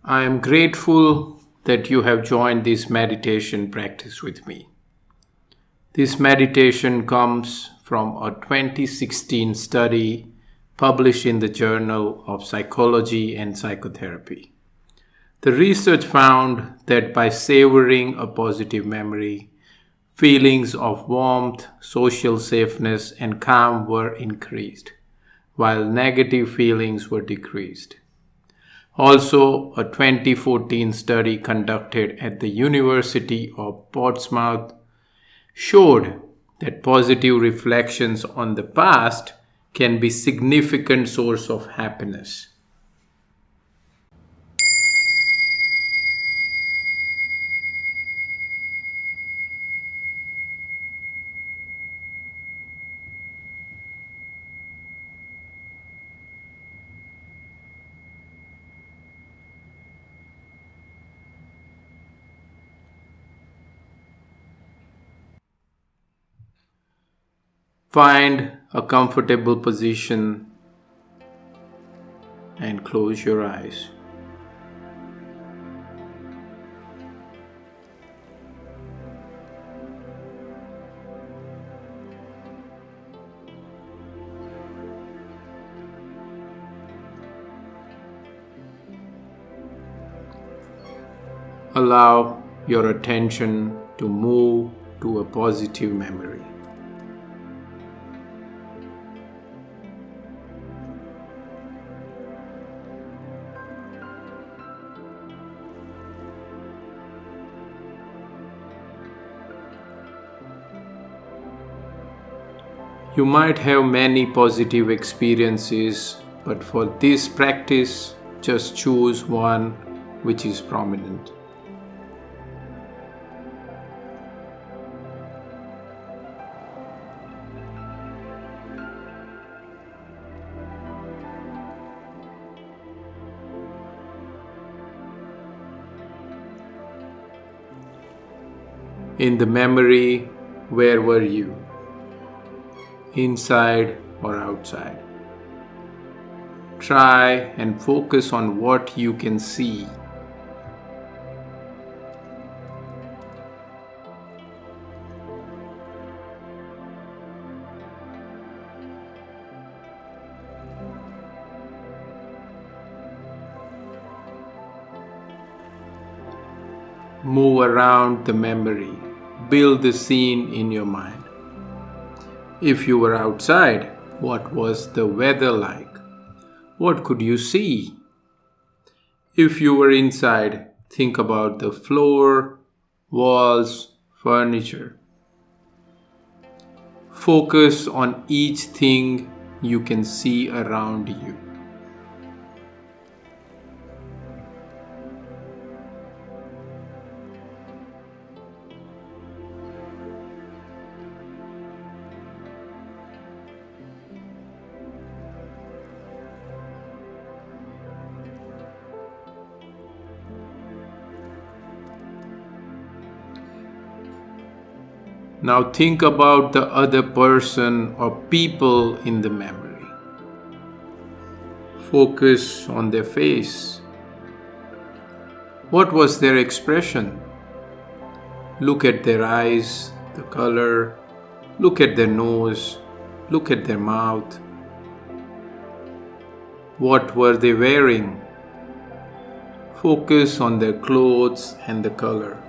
I am grateful that you have joined this meditation practice with me. This meditation comes from a 2016 study published in the Journal of Psychology and Psychotherapy. The research found that by savouring a positive memory, feelings of warmth, social safeness, and calm were increased, while negative feelings were decreased. Also, a 2014 study conducted at the University of Portsmouth showed that positive reflections on the past can be a significant source of happiness. Find a comfortable position and close your eyes. Allow your attention to move to a positive memory. You might have many positive experiences, but for this practice, just choose one which is prominent. In the memory, where were you? Inside or outside? Try and focus on what you can see. Move around the memory. Build the scene in your mind. If you were outside, what was the weather like? What could you see? If you were inside, think about the floor, walls, furniture. Focus on each thing you can see around you. Now think about the other person or people in the memory. Focus on their face. What was their expression? Look at their eyes, the color. Look at their nose. Look at their mouth. What were they wearing? Focus on their clothes and the color.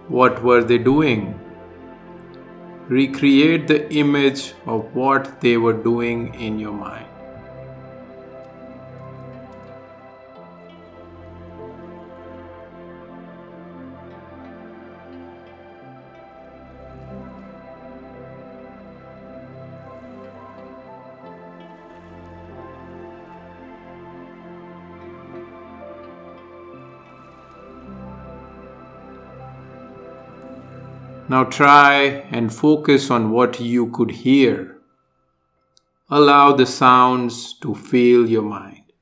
What were they doing? Recreate the image of what they were doing in your mind. Now try and focus on what you could hear. Allow the sounds to fill your mind.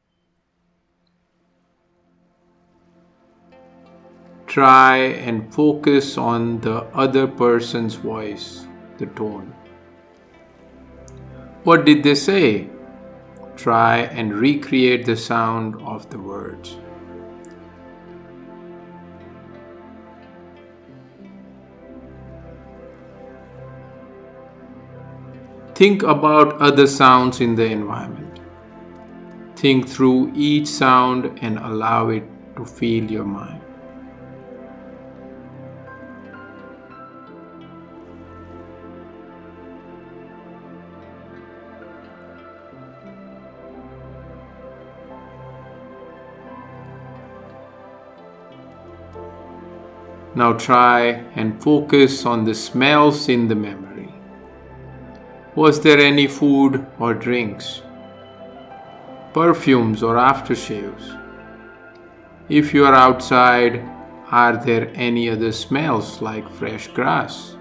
Try and focus on the other person's voice, the tone. What did they say? Try and recreate the sound of the words. Think about other sounds in the environment. Think through each sound and allow it to fill your mind. Now try and focus on the smells in the memory. Was there any food or drinks? Perfumes or aftershaves? If you are outside, are there any other smells like fresh grass?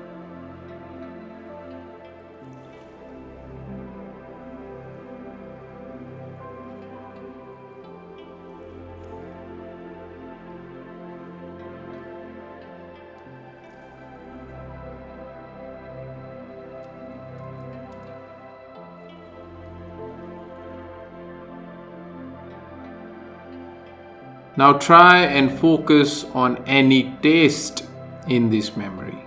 Now try and focus on any taste in this memory.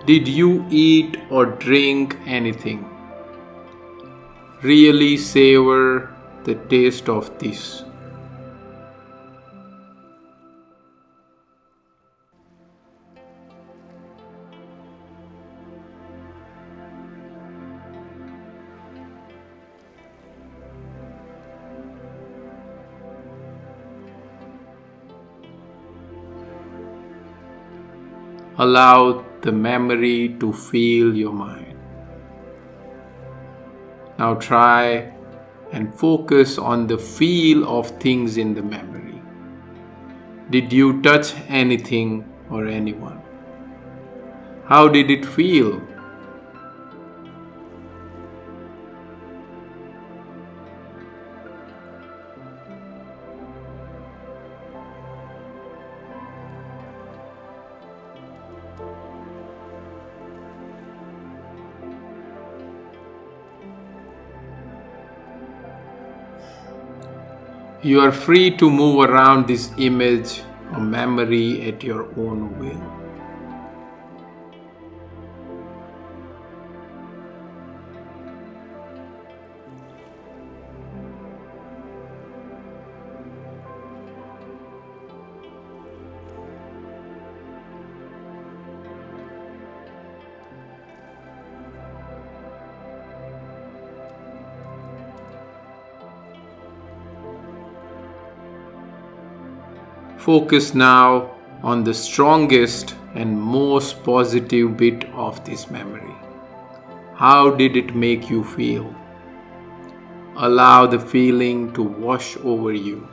Did you eat or drink anything? Really savor the taste of this. Allow the memory to fill your mind. Now try and focus on the feel of things in the memory. Did you touch anything or anyone? How did it feel? You are free to move around this image or memory at your own will. Focus now on the strongest and most positive bit of this memory. How did it make you feel? Allow the feeling to wash over you,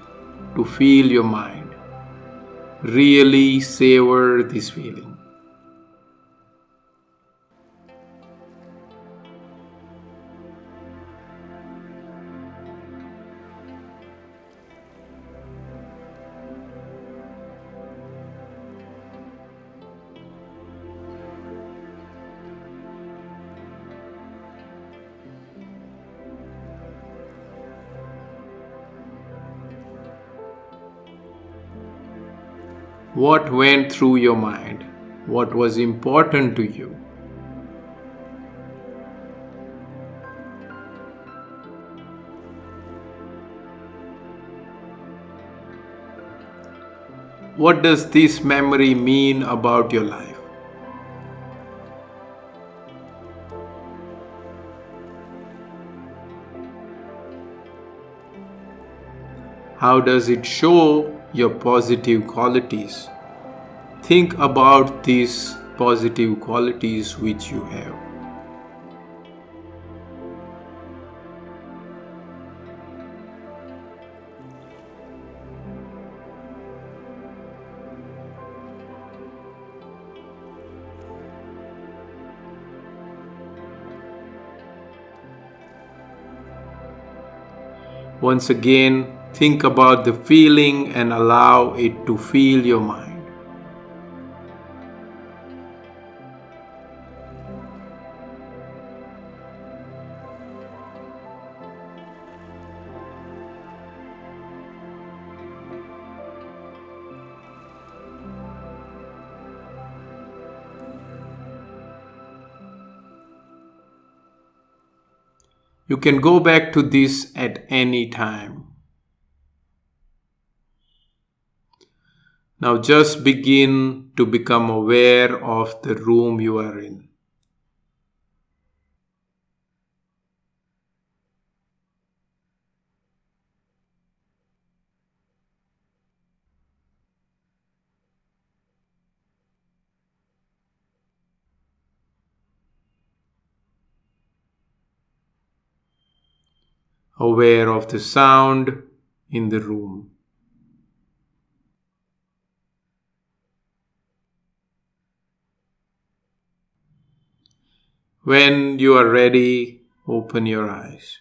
to fill your mind. Really savor this feeling. What went through your mind? What was important to you? What does this memory mean about your life? How does it show your positive qualities? Think about these positive qualities which you have. Once again, Think about the feeling and allow it to fill your mind. You can go back to this at any time. Now just begin to become aware of the room you are in. Aware of the sound in the room. When you are ready, open your eyes.